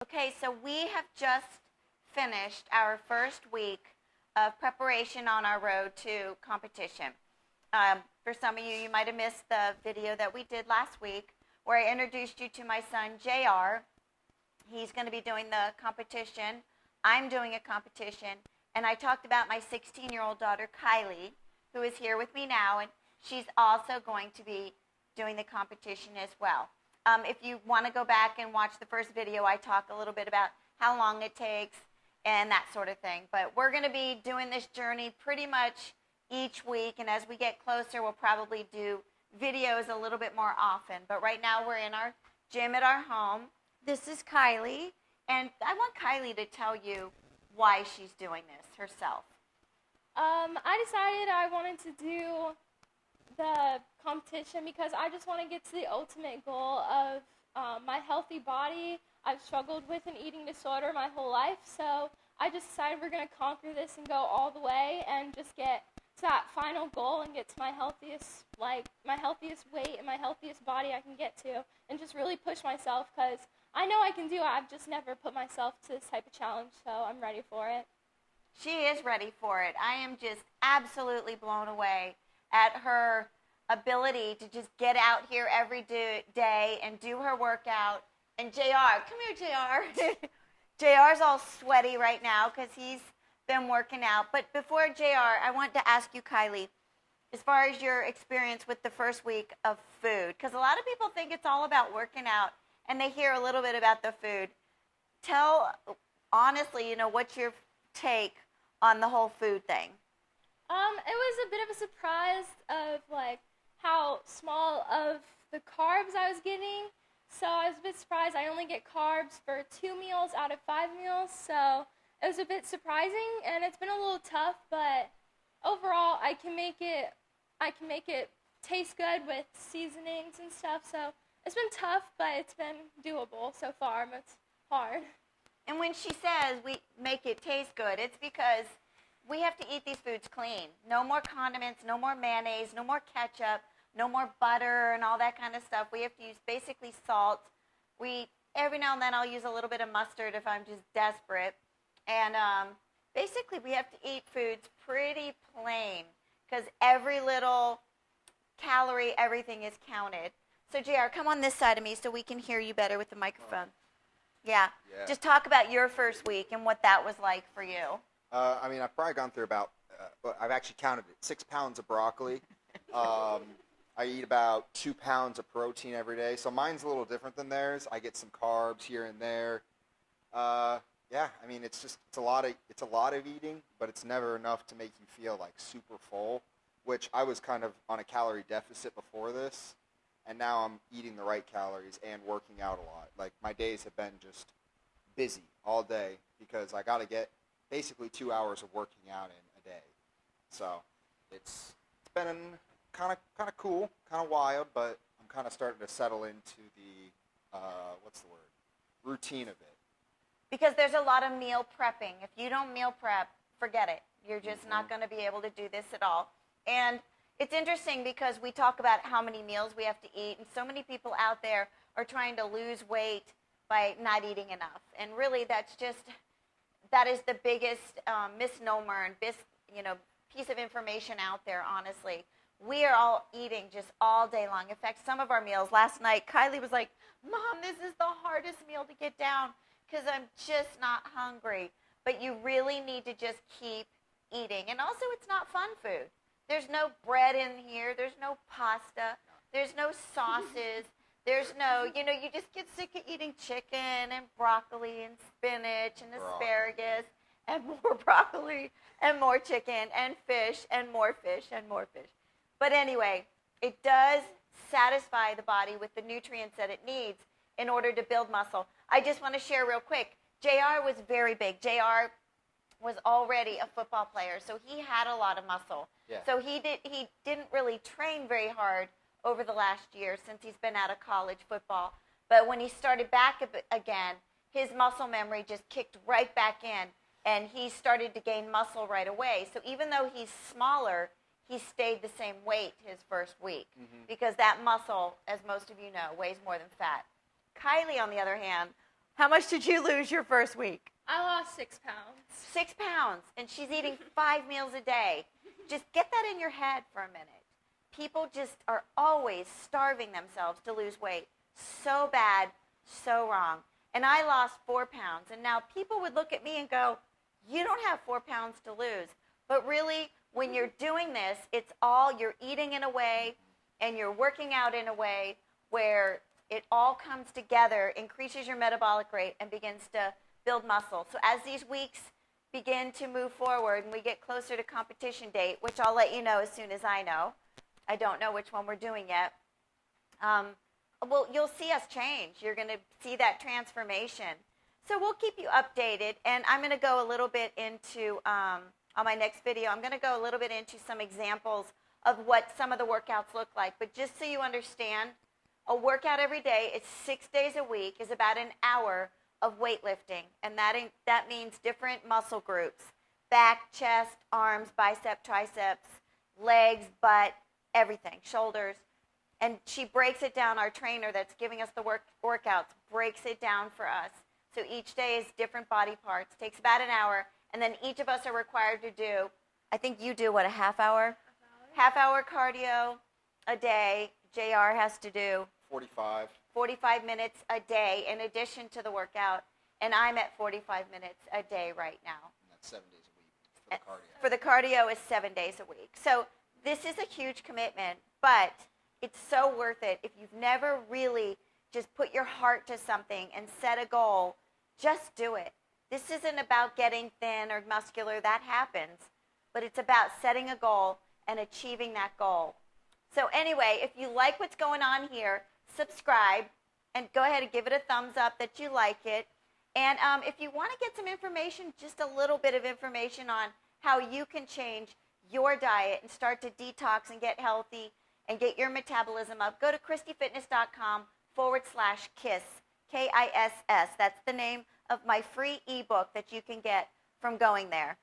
Okay, so we have just finished our first week of preparation on our road to competition. For some of you, you might have missed the video that we did last week where I introduced you to my son, JR. He's going to be doing the competition. I'm doing a competition. And I talked about my 16-year-old daughter, Kylie, who is here with me now, and she's also going to be doing the competition as well. If you want to go back and watch the first video, I talk a little bit about how long it takes and that sort of thing. But we're going to be doing this journey pretty much each week, and as we get closer, we'll probably do videos a little bit more often. But right now, we're in our gym at our home. This is Kylie, and I want Kylie to tell you why she's doing this herself. I decided I wanted to do the competition because I just want to get to the ultimate goal of my healthy body. I've struggled with an eating disorder my whole life, so I just decided we're going to conquer this and go all the way and just get to that final goal and get to my healthiest weight and my healthiest body I can get to, and just really push myself because I know I can do it. I've just never put myself to this type of challenge, so I'm ready for it. She is ready for it. I am just absolutely blown away at her ability to just get out here every day and do her workout. And JR, come here, JR. JR's all sweaty right now because he's been working out. But before JR, I want to ask you, Kylie, as far as your experience with the first week of food, because a lot of people think it's all about working out and they hear a little bit about the food. Tell, honestly, what's your take on the whole food thing? It was a bit of a surprise of how small of the carbs I was getting. So I was a bit surprised. I only get carbs for 2 meals out of 5 meals. So it was a bit surprising, and it's been a little tough. But overall, I can make it taste good with seasonings and stuff. So it's been tough, but it's been doable so far. But it's hard. And when she says we make it taste good, it's because we have to eat these foods clean. No more condiments, no more mayonnaise, no more ketchup, no more butter and all that kind of stuff. We have to use basically salt. Every now and then I'll use a little bit of mustard if I'm just desperate. And basically we have to eat foods pretty plain because every little calorie, everything is counted. So JR, come on this side of me so we can hear you better with the microphone. Yeah. Just talk about your first week and what that was like for you. I've probably gone through I've actually counted it, 6 pounds of broccoli. I eat about 2 pounds of protein every day, so mine's a little different than theirs. I get some carbs here and there. It's a lot of eating, but it's never enough to make you feel like super full, which I was kind of on a calorie deficit before this, and now I'm eating the right calories and working out a lot. Like, my days have been just busy all day because I got to get basically 2 hours of working out in a day. So it's been kind of cool, kind of wild, but I'm kind of starting to settle into the routine of it. Because there's a lot of meal prepping. If you don't meal prep, forget it. You're just not going to be able to do this at all. And it's interesting because we talk about how many meals we have to eat, and so many people out there are trying to lose weight by not eating enough. And really, that is the biggest misnomer and piece of information out there, honestly. We are all eating just all day long. In fact, some of our meals, last night, Kylie was like, Mom, this is the hardest meal to get down because I'm just not hungry. But you really need to just keep eating. And also, it's not fun food. There's no bread in here. There's no pasta. There's no sauces. There's no, you just get sick of eating chicken and broccoli and spinach and asparagus and more broccoli and more chicken and fish and more fish and more fish. But anyway, it does satisfy the body with the nutrients that it needs in order to build muscle. I just want to share real quick. JR was very big. JR was already a football player, so he had a lot of muscle. Yeah. So he didn't really train very hard over the last year since he's been out of college football. But when he started back again, his muscle memory just kicked right back in, and he started to gain muscle right away. So even though he's smaller, he stayed the same weight his first week because that muscle, as most of you know, weighs more than fat. Kylie, on the other hand, How much did you lose your first week? I lost 6 pounds. 6 pounds, and she's eating 5 meals a day. Just get that in your head for a minute. People just are always starving themselves to lose weight. So bad, so wrong. And I lost 4 pounds, and now people would look at me and go, you don't have 4 pounds to lose. But really, when you're doing this, it's all, you're eating in a way, and you're working out in a way where it all comes together, increases your metabolic rate, and begins to build muscle. So as these weeks begin to move forward and we get closer to competition date, which I'll let you know as soon as I know. I don't know which one we're doing yet. Well, you'll see us change. You're going to see that transformation. So we'll keep you updated, and I'm going to go a little bit into, on my next video, I'm going to go a little bit into some examples of what some of the workouts look like. But just so you understand, a workout every day, it's 6 days a week, is about an hour of weightlifting, and that means different muscle groups: back, chest, arms, bicep, triceps, legs, butt, everything, shoulders. And she breaks it down. Our trainer that's giving us the workouts breaks it down for us. So each day is different body parts. Takes about an hour, and then each of us are required to do, I think you do, what, a half hour? Half hour cardio a day. JR has to do 45 minutes a day in addition to the workout, and I'm at 45 minutes a day right now. And that's 7 days a week for the cardio. For the cardio is 7 days a week. So this is a huge commitment, but it's so worth it. If you've never really just put your heart to something and set a goal, just do it. This isn't about getting thin or muscular. That happens. But it's about setting a goal and achieving that goal. So anyway, if you like what's going on here, subscribe and go ahead and give it a thumbs up that you like it. And if you want to get some information, just a little bit of information on how you can change your diet and start to detox and get healthy and get your metabolism up, go to christyfitness.com/KISS, KISS. That's the name of my free ebook that you can get from going there.